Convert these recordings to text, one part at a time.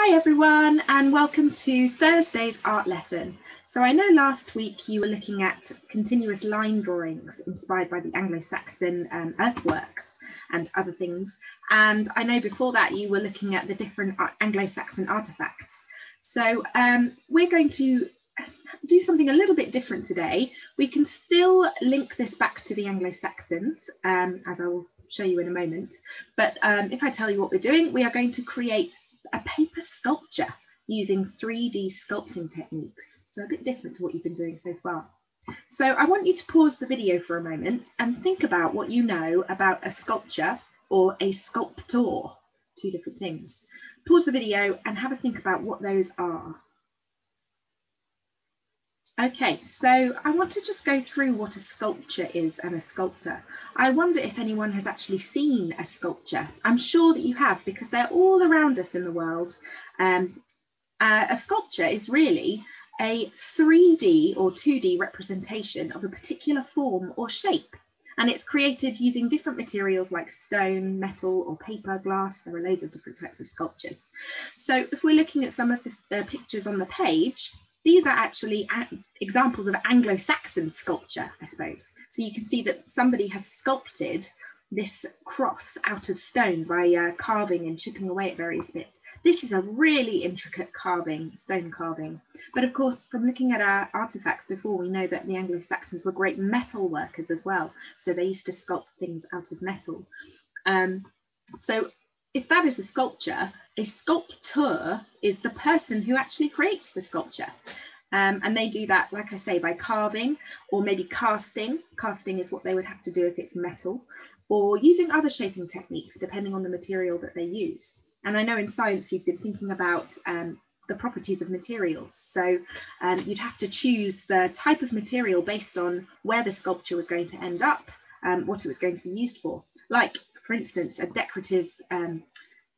Hi everyone, and welcome to Thursday's art lesson. So I know last week you were looking at continuous line drawings inspired by the Anglo-Saxon earthworks and other things. And I know before that you were looking at the different Anglo-Saxon artifacts. So we're going to do something a little bit different today. We can still link this back to the Anglo-Saxons, as I will show you in a moment. But if I tell you what we're doing, we are going to create a paper sculpture using 3D sculpting techniques. So a bit different to what you've been doing so far. So I want you to pause the video for a moment and think about what you know about a sculpture or a sculptor, two different things. Pause the video and have a think about what those are. Okay, so I want to just go through what a sculpture is and a sculptor. I wonder if anyone has actually seen a sculpture. I'm sure that you have, because they're all around us in the world. A sculpture is really a 3D or 2D representation of a particular form or shape. And it's created using different materials like stone, metal, or paper, glass. There are loads of different types of sculptures. So if we're looking at some of the pictures on the page, these are actually examples of Anglo-Saxon sculpture, I suppose. So you can see that somebody has sculpted this cross out of stone by carving and chipping away at various bits. This is a really intricate carving, stone carving. But of course, from looking at our artifacts before, we know that the Anglo-Saxons were great metal workers as well. So they used to sculpt things out of metal. So if that is a sculpture, a sculptor is the person who actually creates the sculpture. And they do that, like I say, by carving or maybe casting. Casting is what they would have to do if it's metal, or using other shaping techniques, depending on the material that they use. And I know in science, you've been thinking about the properties of materials. So you'd have to choose the type of material based on where the sculpture was going to end up, what it was going to be used for. Like, for instance, a decorative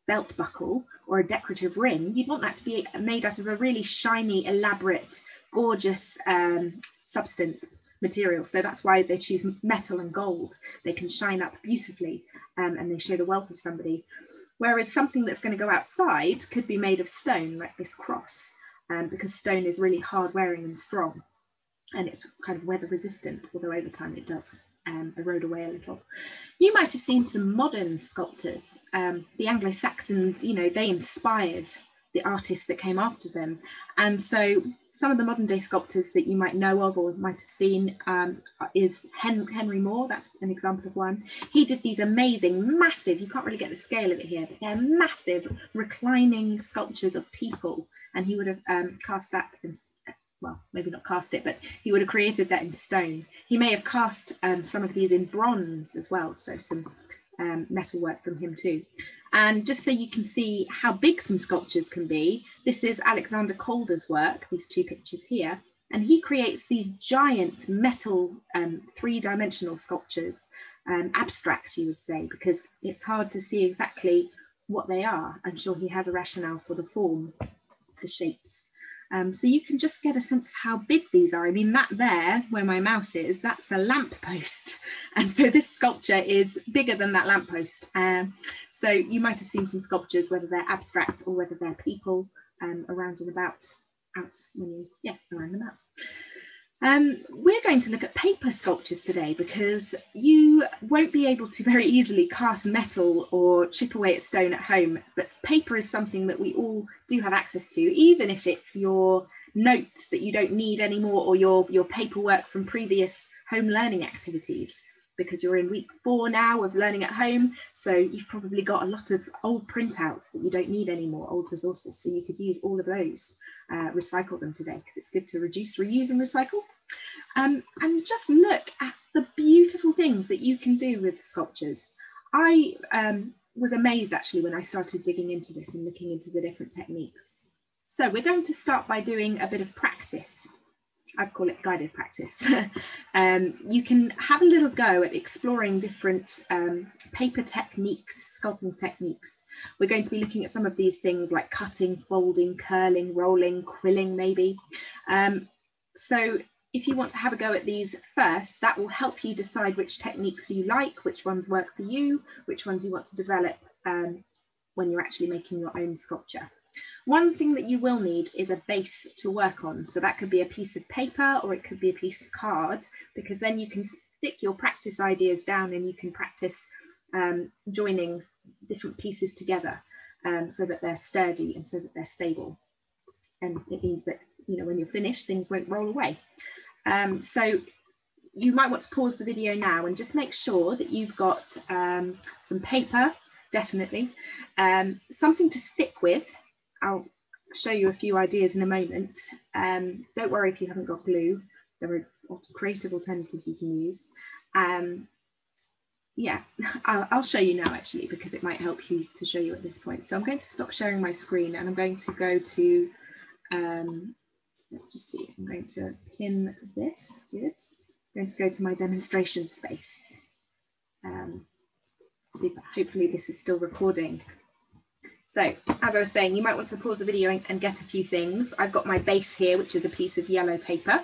belt buckle or a decorative ring, you'd want that to be made out of a really shiny, elaborate, gorgeous substance material. So that's why they choose metal and gold. They can shine up beautifully and they show the wealth of somebody. Whereas something that's going to go outside could be made of stone, like this cross, because stone is really hard wearing and strong, and it's kind of weather resistant, although over time it does erode away a little. You might have seen some modern sculptors. The Anglo-Saxons, you know, they inspired the artists that came after them. And so some of the modern day sculptors that you might know of or might have seen is Henry Moore. That's an example of one. He did these amazing, massive, you can't really get the scale of it here, but they're massive reclining sculptures of people. And he would have cast that in, well, maybe not cast it, but he would have created that in stone. He may have cast some of these in bronze as well, so some metal work from him too. And just so you can see how big some sculptures can be, this is Alexander Calder's work, these two pictures here, and he creates these giant metal three-dimensional sculptures, abstract you would say, because it's hard to see exactly what they are. I'm sure he has a rationale for the form, the shapes. So you can just get a sense of how big these are. I mean, that there, where my mouse is, that's a lamppost. And so this sculpture is bigger than that lamppost. So you might have seen some sculptures, whether they're abstract or whether they're people around and about, around and about. We're going to look at paper sculptures today because you won't be able to very easily cast metal or chip away at stone at home, but paper is something that we all do have access to, even if it's your notes that you don't need anymore or your paperwork from previous home learning activities, because you're in week 4 now of learning at home. So you've probably got a lot of old printouts that you don't need anymore, old resources. So you could use all of those, recycle them today, because it's good to reduce, reuse and recycle. And just look at the beautiful things that you can do with sculptures. I was amazed actually when I started digging into this and looking into the different techniques. So we're going to start by doing a bit of practice. I'd call it guided practice. You can have a little go at exploring different paper techniques, sculpting techniques. We're going to be looking at some of these things like cutting, folding, curling, rolling, quilling maybe. So if you want to have a go at these first, that will help you decide which techniques you like, which ones work for you, which ones you want to develop when you're actually making your own sculpture. One thing that you will need is a base to work on. So that could be a piece of paper or it could be a piece of card, because then you can stick your practice ideas down and you can practice joining different pieces together so that they're sturdy and so that they're stable. And it means that, you know, when you're finished, things won't roll away. So you might want to pause the video now and just make sure that you've got some paper, definitely, something to stick with. I'll show you a few ideas in a moment. Don't worry if you haven't got glue. There are creative alternatives you can use. Yeah, I'll show you now actually, because it might help you to show you at this point. So I'm going to stop sharing my screen and I'm going to go to, let's just see, I'm going to pin this, good. I'm going to go to my demonstration space. Super, hopefully this is still recording. So as I was saying, you might want to pause the video and get a few things. I've got my base here, which is a piece of yellow paper.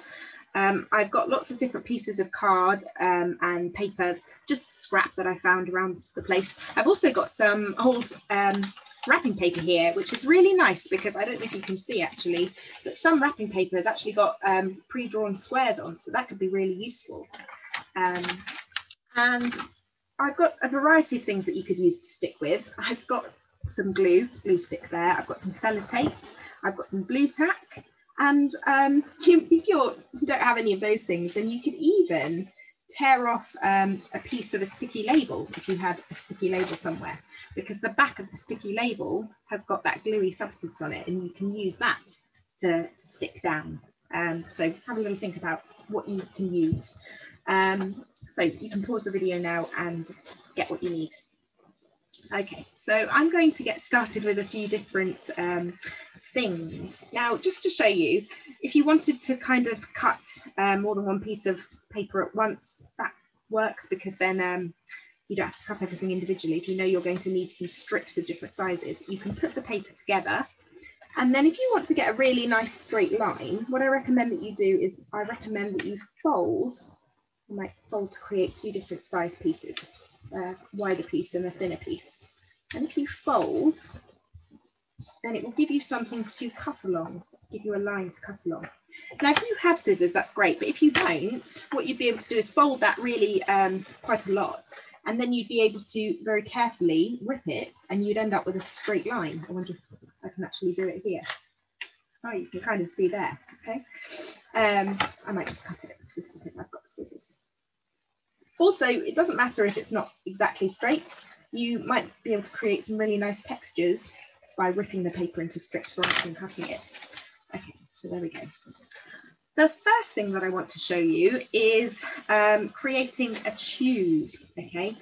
I've got lots of different pieces of card and paper, just scrap that I found around the place. I've also got some old wrapping paper here, which is really nice because I don't know if you can see actually, but some wrapping paper has actually got pre-drawn squares on, so that could be really useful. And I've got a variety of things that you could use to stick with. I've got some glue stick there. I've got some sellotape. I've got some blue tack. And if you don't have any of those things, then you could even tear off a piece of a sticky label if you had a sticky label somewhere, because the back of the sticky label has got that gluey substance on it and you can use that to stick down. So have a little think about what you can use. So you can pause the video now and get what you need. Okay, so I'm going to get started with a few different things. Now, just to show you, if you wanted to kind of cut more than one piece of paper at once, that works, because then you don't have to cut everything individually. If you know you're going to need some strips of different sizes, you can put the paper together. And then if you want to get a really nice straight line, what I recommend that you do is I recommend that you fold. I might fold to create two different size pieces, a wider piece and a thinner piece. And if you fold, then it will give you something to cut along, give you a line to cut along. Now, if you have scissors, that's great. But if you don't, what you'd be able to do is fold that really quite a lot. And then you'd be able to very carefully rip it and you'd end up with a straight line. I wonder if I can actually do it here. Oh, you can kind of see there, okay? I might just cut it just because I've got scissors. Also, it doesn't matter if it's not exactly straight. You might be able to create some really nice textures by ripping the paper into strips rather than cutting it. Okay, so there we go. The first thing that I want to show you is creating a tube, okay?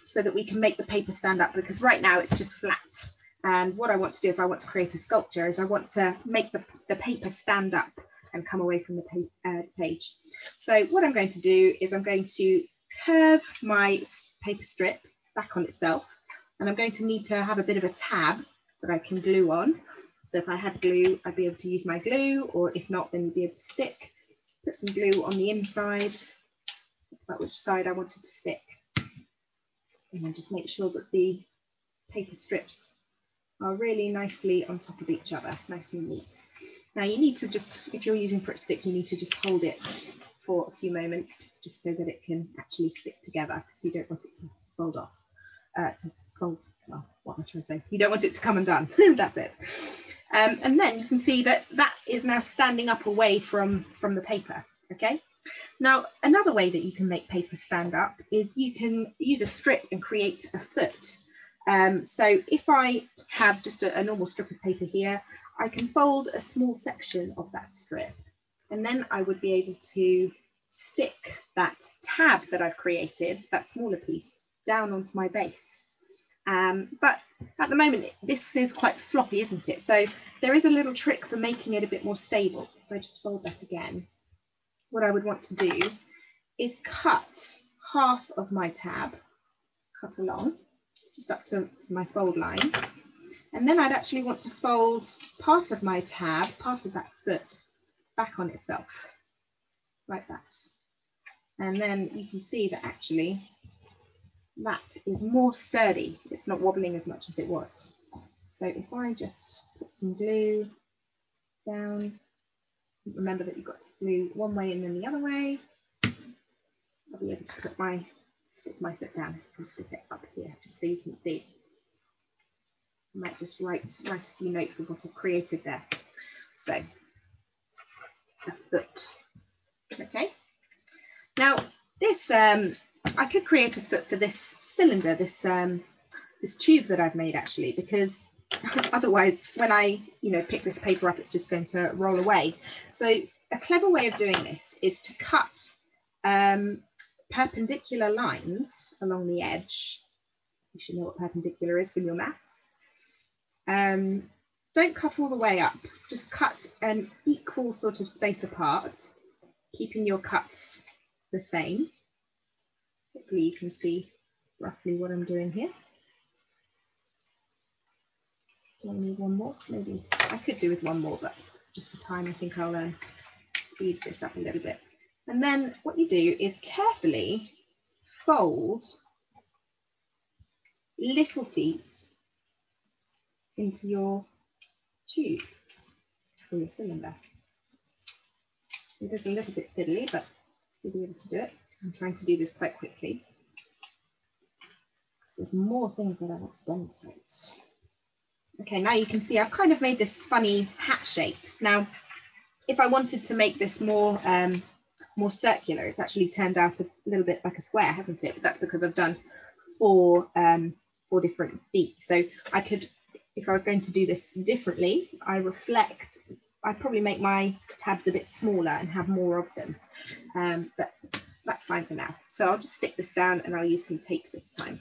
So that we can make the paper stand up, because right now it's just flat. And what I want to do if I want to create a sculpture is I want to make the paper stand up and come away from the page. So what I'm going to do is I'm going to curve my paper strip back on itself, and I'm going to need to have a bit of a tab that I can glue on. So if I had glue, I'd be able to use my glue, or if not, then you'd be able to stick. Put some glue on the inside, about which side I wanted to stick. And then just make sure that the paper strips are really nicely on top of each other, nice and neat. Now you need to just, if you're using Pritt Stick, you need to just hold it for a few moments, just so that it can actually stick together, because you don't want it to fold off, well, what am I trying to say? You don't want it to come undone, that's it. And then you can see that that is now standing up away from the paper, okay? Now, another way that you can make paper stand up is you can use a strip and create a foot. So if I have just a normal strip of paper here, I can fold a small section of that strip, and then I would be able to stick that tab that I've created, that smaller piece, down onto my base. But at the moment, this is quite floppy, isn't it? So there is a little trick for making it a bit more stable. If I just fold that again, what I would want to do is cut half of my tab, cut along, just up to my fold line. And then I'd actually want to fold part of my tab, part of that foot, back on itself, like that. And then you can see that actually that is more sturdy. It's not wobbling as much as it was. So if I just Put some glue down. Remember that you've got to glue one way and then the other way. I'll be able to stick my foot down and stick it up here just so you can see. I might just write a few notes of what I've created there. So, a foot. Okay. Now, this I could create a foot for this cylinder, this tube that I've made actually, because otherwise when I pick this paper up, it's just going to roll away. So a clever way of doing this is to cut perpendicular lines along the edge. You should know what perpendicular is from your maths. Don't cut all the way up, just cut an equal sort of space apart, keeping your cuts the same. Hopefully you can see roughly what I'm doing here. Do I need one more? Maybe I could do with one more, but just for time, I think I'll speed this up a little bit. And then what you do is carefully fold little feet into your tube or your cylinder. It is a little bit fiddly, but you'll be able to do it. I'm trying to do this quite quickly because there's more things that I want to demonstrate. Okay, now you can see I've kind of made this funny hat shape. Now, if I wanted to make this more more circular, it's actually turned out a little bit like a square, hasn't it? But that's because I've done four different feet. So I could, if I was going to do this differently, I'd probably make my tabs a bit smaller and have more of them. But that's fine for now. So I'll just stick this down and I'll use some tape this time.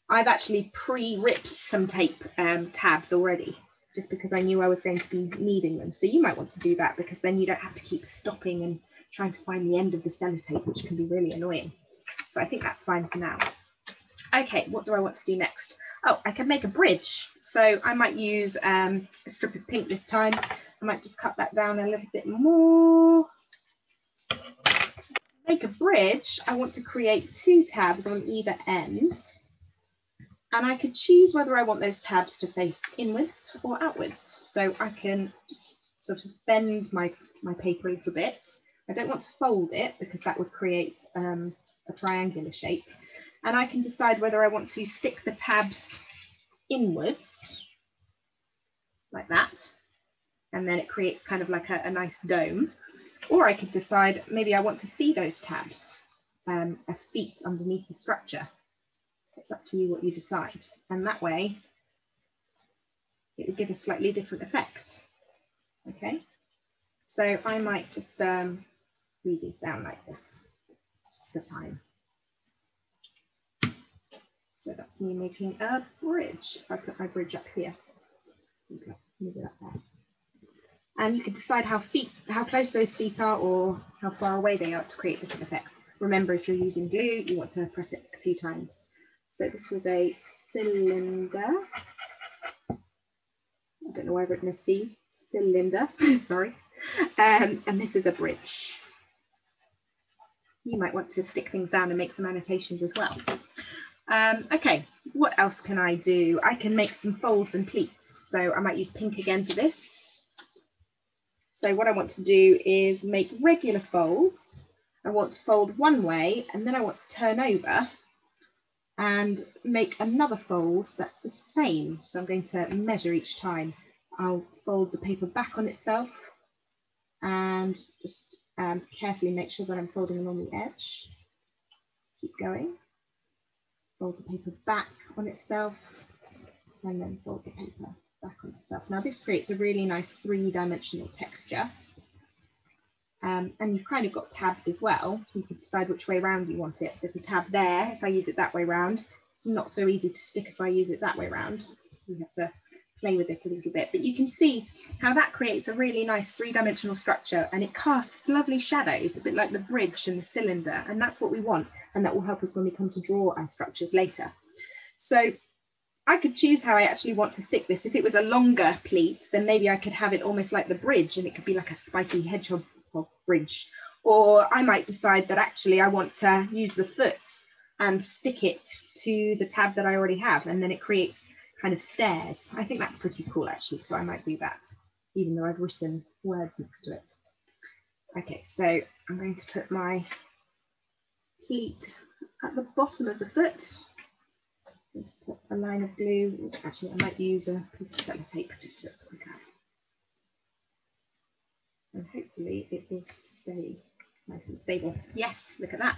I've actually pre-ripped some tape tabs already, just because I knew I was going to be needing them. So you might want to do that, because then you don't have to keep stopping and trying to find the end of the sellotape, which can be really annoying. So I think that's fine for now. Okay, what do I want to do next? Oh, I could make a bridge. So I might use a strip of pink this time. I might just cut that down a little bit more. Make a bridge, I want to create 2 tabs on either end. And I could choose whether I want those tabs to face inwards or outwards. So I can just sort of bend my paper a little bit. I don't want to fold it because that would create a triangular shape. And I can decide whether I want to stick the tabs inwards, like that. And then it creates kind of like a nice dome. Or I could decide maybe I want to see those tabs as feet underneath the structure. It's up to you what you decide. And that way, it would give a slightly different effect. Okay, so I might just read these down like this, just for time. So that's me making a bridge. If I put my bridge up here, okay, move it up there. And you can decide how close those feet are or how far away they are to create different effects. Remember, if you're using glue, you want to press it a few times. So this was a cylinder. I don't know why I've written a C, cylinder, sorry. And this is a bridge. You might want to stick things down and make some annotations as well. Okay, what else can I do? I can make some folds and pleats. So I might use pink again for this. So what I want to do is make regular folds. I want to fold one way and then I want to turn over and make another fold that's the same. So I'm going to measure each time. I'll fold the paper back on itself and just carefully make sure that I'm folding along the edge. Keep going. Fold the paper back on itself and then fold the paper back on itself. Now this creates a really nice 3-dimensional texture. And you've kind of got tabs as well. You can decide which way around you want it. There's a tab there. If I use it that way around, it's not so easy to stick if I use it that way around. You have to play with it a little bit, but you can see how that creates a really nice 3-dimensional structure, and it casts lovely shadows, a bit like the bridge and the cylinder, and that's what we want, and that will help us when we come to draw our structures later. So I could choose how I actually want to stick this. If it was a longer pleat, then maybe I could have it almost like the bridge, and it could be like a spiky hedgehog bridge. Or I might decide that actually I want to use the foot and stick it to the tab that I already have, and then it creates kind of stairs. I think that's pretty cool actually, so I might do that, even though I've written words next to it. Okay, so I'm going to put my pleat at the bottom of the foot. I'm going to put a line of glue. Actually, I might use a piece of sellotape just so it's quicker. And hopefully it will stay nice and stable. Yes, look at that.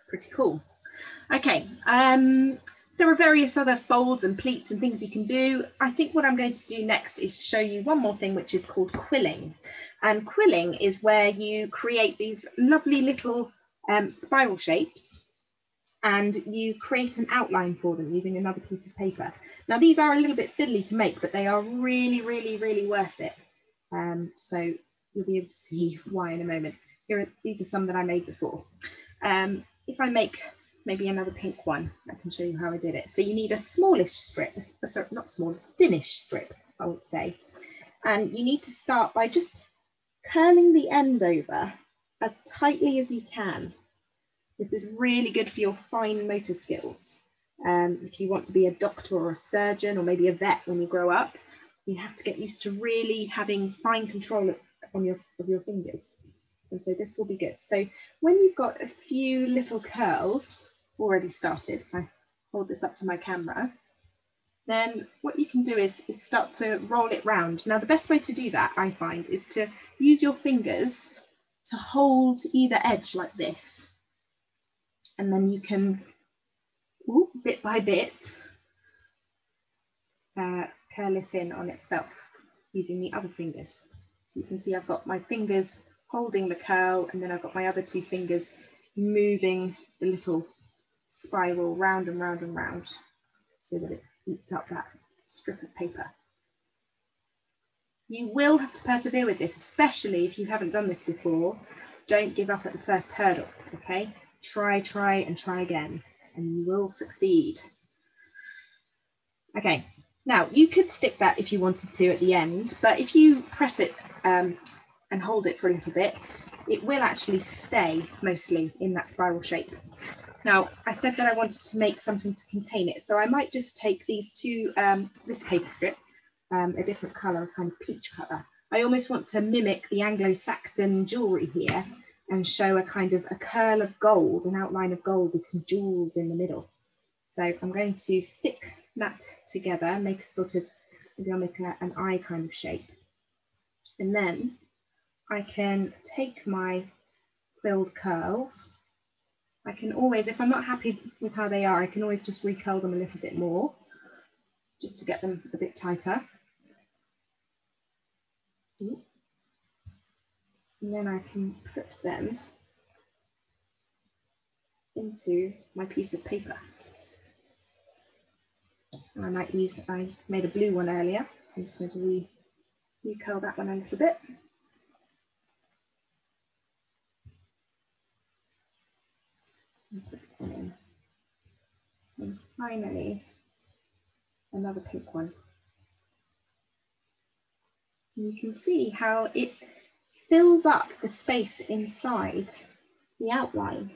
Pretty cool. Okay, there are various other folds and pleats and things you can do. I think what I'm going to do next is show you one more thing, which is called quilling. And quilling is where you create these lovely little spiral shapes, and you create an outline for them using another piece of paper. Now, these are a little bit fiddly to make, but they are really, really, really worth it. So you'll be able to see why in a moment. These are some that I made before. If I make maybe another pink one, I can show you how I did it. So you need a smallish strip, sorry, not smallish, thinnish strip, I would say. And you need to start by just curling the end over as tightly as you can. This is really good for your fine motor skills. If you want to be a doctor or a surgeon or maybe a vet when you grow up, you have to get used to really having fine control of your fingers. And so this will be good. So when you've got a few little curls already started, if I hold this up to my camera, then what you can do is start to roll it round. Now, the best way to do that, I find, is to use your fingers to hold either edge like this. And then you can, bit by bit, curl it in on itself using the other fingers. So you can see I've got my fingers holding the curl, and then I've got my other two fingers moving the little spiral round and round and round so that it eats up that strip of paper. You will have to persevere with this, especially if you haven't done this before. Don't give up at the first hurdle, okay? Try, and try again, and you will succeed. Okay, now you could stick that if you wanted to at the end, but if you press it and hold it for a little bit, it will actually stay mostly in that spiral shape. Now, I said that I wanted to make something to contain it, so I might just take these two, this paper strip, a different colour, a kind of peach colour. I almost want to mimic the Anglo-Saxon jewellery here and show a kind of a curl of gold, an outline of gold with some jewels in the middle. So I'm going to stick that together, make a sort of, maybe I'll make an eye kind of shape. And then I can take my quilled curls. I can always, if I'm not happy with how they are, I can always just recurl them a little bit more, just to get them a bit tighter. And then I can put them into my piece of paper. And I might use, I made a blue one earlier, so I'm just going to recurl that one a little bit. And finally, another pink one. And you can see how it fills up the space inside the outline.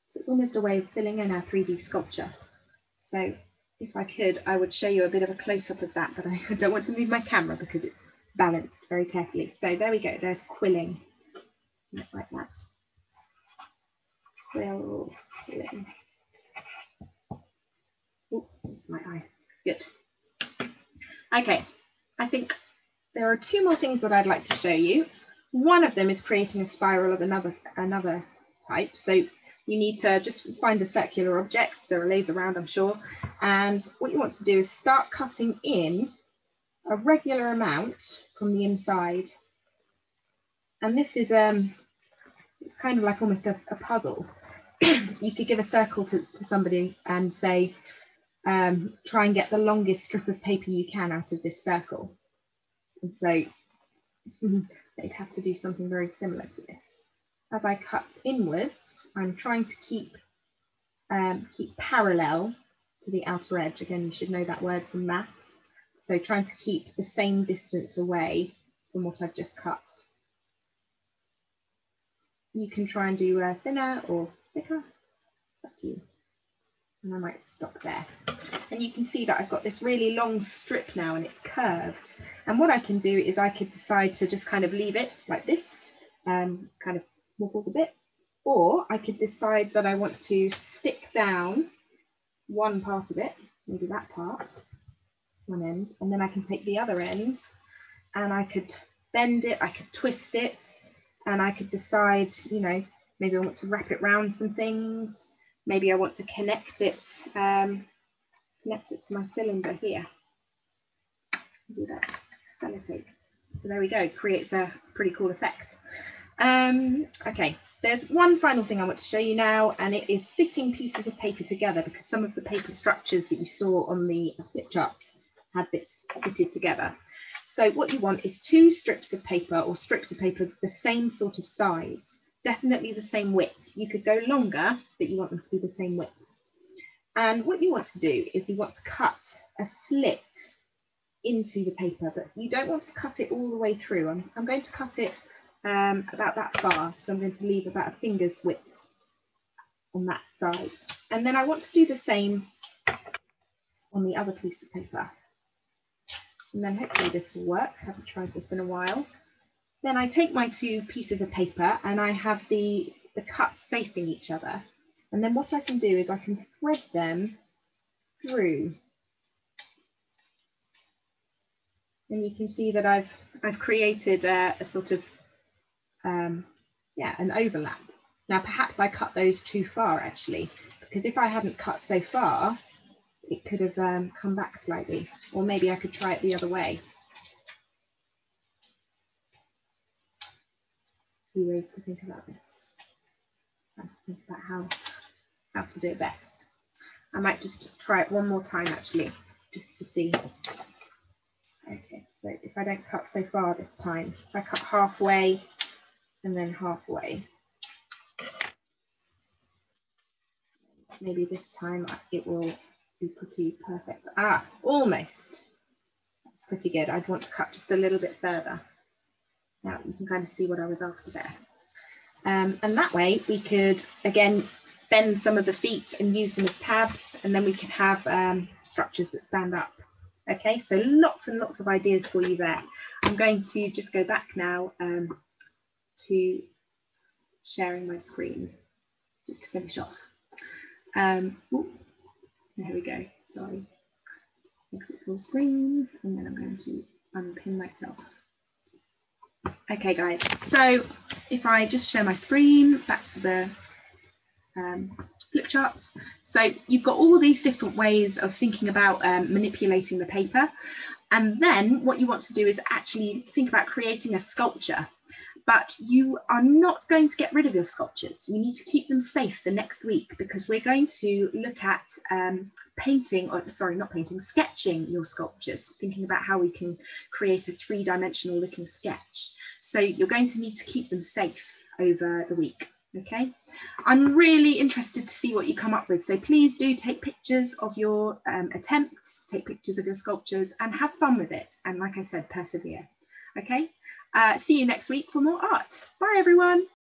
So it's almost a way of filling in our 3D sculpture. So if I could, I would show you a bit of a close-up of that, but I don't want to move my camera because it's balanced very carefully. So there we go, there's quilling, like that. Quilling. Oh, that's my eye. Good. Okay, I think there are two more things that I'd like to show you. One of them is creating a spiral of another type. So you need to just find a circular object. There are loads around, I'm sure. And what you want to do is start cutting in a regular amount from the inside. And this is it's kind of like almost a puzzle. You could give a circle to somebody and say, try and get the longest strip of paper you can out of this circle. And so they'd have to do something very similar to this. As I cut inwards, I'm trying to keep parallel to the outer edge. Again, you should know that word from maths. So trying to keep the same distance away from what I've just cut. You can try and do thinner or thicker, it's up to you. And I might stop there. And you can see that I've got this really long strip now and it's curved. And what I can do is I could decide to just kind of leave it like this, kind of wobbles a bit. Or I could decide that I want to stick down one part of it, maybe that part, one end, and then I can take the other end and I could bend it, I could twist it, and I could decide, you know, maybe I want to wrap it around some things. Maybe I want to connect it to my cylinder here. Do that, sellotape. So there we go, creates a pretty cool effect. Okay, there's one final thing I want to show you now, and it is fitting pieces of paper together, because some of the paper structures that you saw on the flip charts had bits fitted together. So what you want is 2 strips of paper, or strips of paper the same sort of size, definitely the same width. You could go longer, but you want them to be the same width. And what you want to do is you want to cut a slit into the paper, but you don't want to cut it all the way through. I'm going to cut it about that far, so I'm going to leave about a finger's width on that side. And then I want to do the same on the other piece of paper. And then hopefully this will work. I haven't tried this in a while. Then I take my 2 pieces of paper and I have the cuts facing each other. And then what I can do is I can thread them through. And you can see that I've created a sort of, yeah, an overlap. Now perhaps I cut those too far actually, because if I hadn't cut so far, it could have come back slightly, or maybe I could try it the other way. Few ways to think about this. I have to think about how to do it best. I might just try it one more time actually, just to see. Okay, so if I don't cut so far this time, if I cut halfway and then halfway, maybe this time it will be pretty perfect. Ah, almost. That's pretty good. I'd want to cut just a little bit further. Now you can kind of see what I was after there. And that way we could, again, bend some of the feet and use them as tabs, and then we can have structures that stand up. Okay, so lots and lots of ideas for you there. I'm going to just go back now to sharing my screen, just to finish off. Ooh, there we go, sorry. Exit full screen, and then I'm going to unpin myself. Okay guys, so if I just share my screen back to the flip charts. So you've got all these different ways of thinking about manipulating the paper. And then what you want to do is actually think about creating a sculpture. But you are not going to get rid of your sculptures. You need to keep them safe the next week, because we're going to look at sketching your sculptures, thinking about how we can create a 3-dimensional looking sketch. So you're going to need to keep them safe over the week. Okay, I'm really interested to see what you come up with. So please do take pictures of your attempts, take pictures of your sculptures, and have fun with it. And like I said, persevere. Okay, see you next week for more art. Bye everyone.